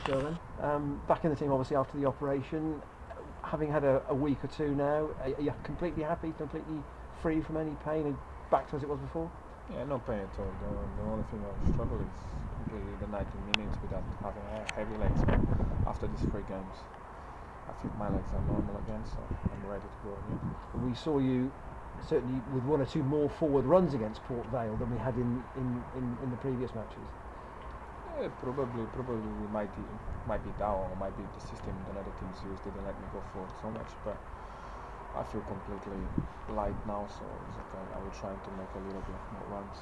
Rochdale then. Back in the team obviously after the operation. Having had a week or two now, are you completely happy, completely free from any pain and back to as it was before? Yeah, no pain at all. The only thing I struggle is completely the 90 minutes without having heavy legs. But after these 3 games, I think my legs are normal again, so I'm ready to go again. We saw you certainly with 1 or 2 more forward runs against Port Vale than we had in the previous matches. Yeah, probably we might be down, or might be the system that other teams used didn't let me go forward so much, but I feel completely light now, so it's okay. I will try to make a little bit more runs.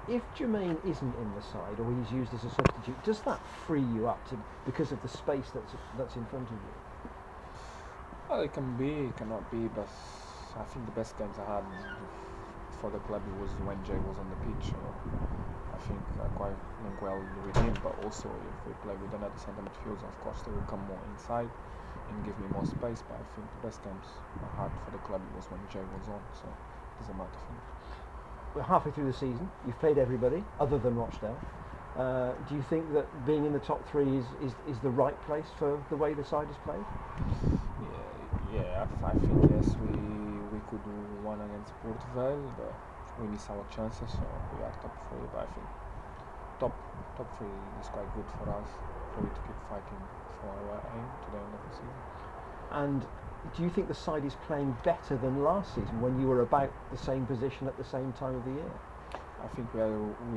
If Jermaine isn't in the side or he's used as a substitute, does that free you up because of the space that's in front of you? Well, it can be, it cannot be, but I think the best games I had for the club was when Jay was on the pitch. So I think I quite link well with him, but also if we play with another centre midfielder, of course they will come more inside and give me more space, but I think the best games I had for the club was when Jay was on, so it doesn't matter for me. We're halfway through the season, you've played everybody other than Rochdale. Do you think that being in the top 3 is the right place for the way the side is played? Yeah, I think yes, we could do one against Port Vale, but we miss our chances, so we are top 3, but I think top 3 is quite good for us, for we to keep fighting for our aim to the end of the season. And do you think the side is playing better than last season when you were about the same position at the same time of the year? I think we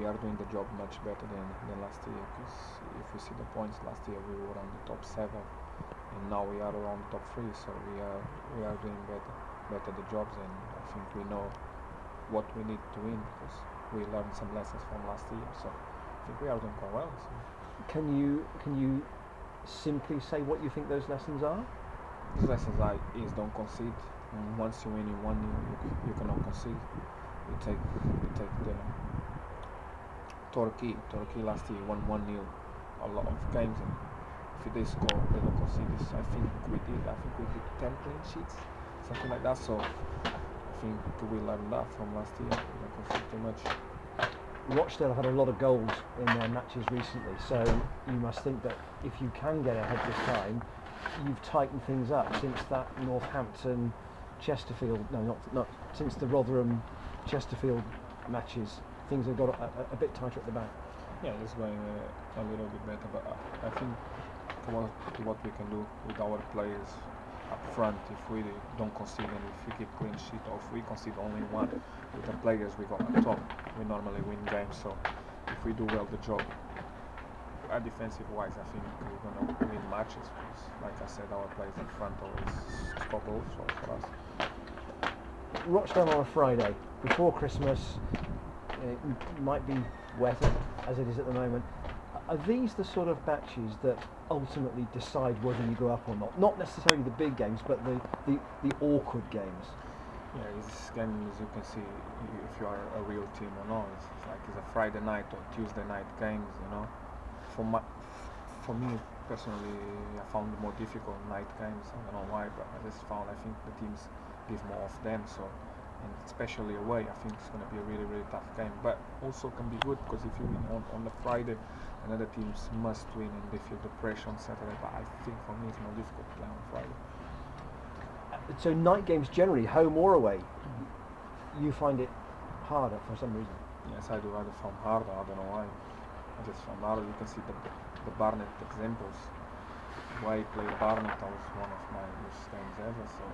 are doing the job much better than last year, because if we see the points, last year we were on the top 7 and now we are around top 3, so we are doing better the jobs, and I think we know what we need to win because we learned some lessons from last year, so I think we are doing quite well. So. Can you simply say what you think those lessons are? The lessons is don't concede. Once you win in 1 year, you cannot concede. We take the Turkey last year won 1-0 a lot of games, and if they score, they don't concede. This I think we did 10 clean sheets, something like that. So I think we learned that from last year. We don't concede too much. Rochdale have had a lot of goals in their matches recently, so you must think that if you can get ahead this time, you've tightened things up since that Northampton Chesterfield, not since the Rotherham Chesterfield matches. Things have got a bit tighter at the back. Yeah, it's going a little bit better, but I think what we can do with our players up front, if we don't concede and if we keep clean sheet, or if we concede only 1 with the players we got at top, we normally win games. So if we do well the job, defensive wise, I think we're going to win matches, because like I said, our players in front always score goals for us. Rochdale on a Friday before Christmas, it might be wetter as it is at the moment. Are these the sort of matches that ultimately decide whether you go up or not? Not necessarily the big games, but the awkward games. Yeah, this game, as you can see, if you are a real team or not, it's a Friday night or Tuesday night games, you know. For me personally, I found it more difficult night games. I don't know why, but I just found I think the teams give more of them. So, and especially away, I think it's going to be a really tough game. But also can be good, because if you win on the Friday, and other teams must win and they feel the pressure on Saturday. But I think for me it's more difficult to play on Friday. So night games generally, home or away, you find it harder for some reason? Yes, I do. I found harder. I don't know why. I just found harder. You can see the Barnet examples. Why I played Barnet, that was one of my worst games ever. So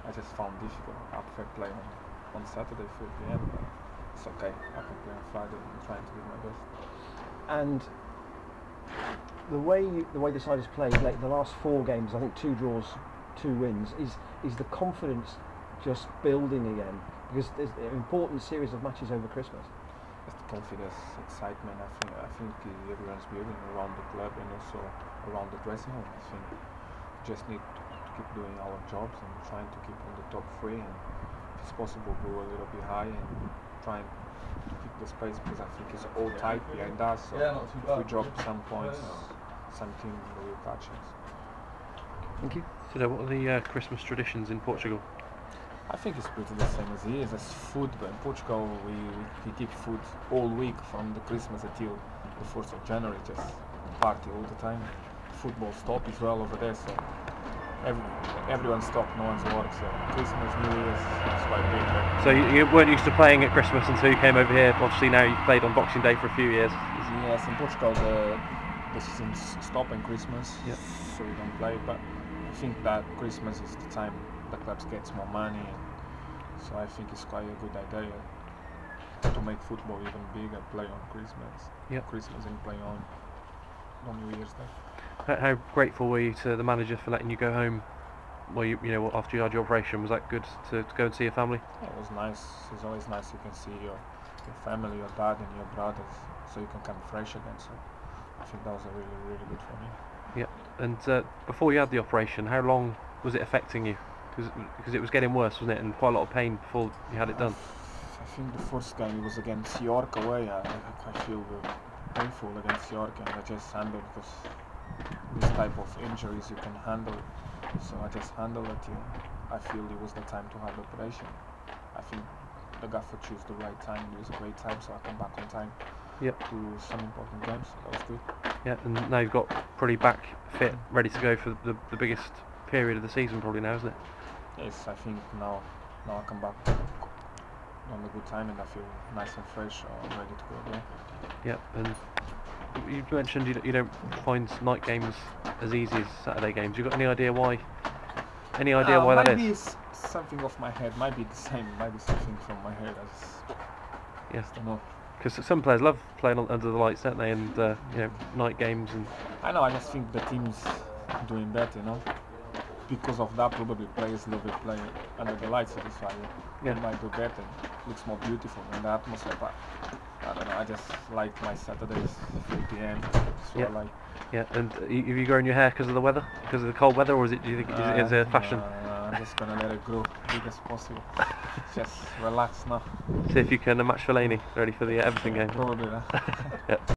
I just found difficult. I prefer play on Saturday 4 p.m. But it's okay. I can play on Friday and trying to give my best. And the way the side has played, like the last 4 games, I think 2 draws, 2 wins, is the confidence just building again? Because there's an important series of matches over Christmas. It's the confidence, excitement. I think everyone's building around the club and also around the dressing room. I think we just need to keep doing our jobs and trying to keep on the top 3, and if it's possible go a little bit high and trying to keep the space, because I think it's all tight behind us. So if we drop some points, some team will catch us. Thank you. So what are the Christmas traditions in Portugal? I think it's pretty the same as here. There's food, but in Portugal we keep food all week from the Christmas until the 1st of January. Just party all the time. Football stop as well over there, so everyone stopped, no one's work. So Christmas, New Year's, it's quite big. But So you weren't used to playing at Christmas until you came over here. Obviously now you've played on Boxing Day for a few years. yes, in Portugal the seasons stop in Christmas, Yep. so we don't play. But I think that Christmas is the time the clubs gets more money, and so I think it's quite a good idea to make football even bigger. Play on Christmas, Yep. Christmas and play on New Year's Day. How grateful were you to the manager for letting you go home? Well, you know, after you had your operation, was that good to go and see your family? Yeah, it was nice. It's always nice you can see your family, your dad and your brothers, so you can come fresh again. So I think that was a really good for me. Yeah. And before you had the operation, how long was it affecting you? Because it was getting worse, wasn't it? And quite a lot of pain before you had it done. I think the first game was against York away. I feel painful against York, and I just handled, because this type of injuries you can handle. So I just handled it. I feel it was the time to have the operation. I think the gaffer chose the right time. It was a great time, so I come back on time. Yep. To some important games. That was good. Yeah, and now you've got pretty back fit, ready to go for the biggest period of the season probably now, isn't it? Yes, I think now I come back on a good time, and I feel nice and fresh, ready to go again. Yeah, and you mentioned you don't find night games as easy as Saturday games. You got any idea why? Any idea why that is? Maybe it's something off my head. Might be the same. Might be something from my head. Yeah. I don't know. Because some players love playing under the lights, don't they? And you know, night games and. I know. I just think the team's doing better, because of that. Probably players love it playing under the lights. So that's why they might do better. Looks more beautiful in the atmosphere. But I don't know. I just like my Saturdays 3 p.m. So I like. Yeah, and have you grown your hair because of the weather? Because of the cold weather, or is it? Do you think it's a fashion? I'm just gonna let it grow big as possible. Just relax now. See if you can match Fellaini ready for the Everton game. Probably that. Yeah.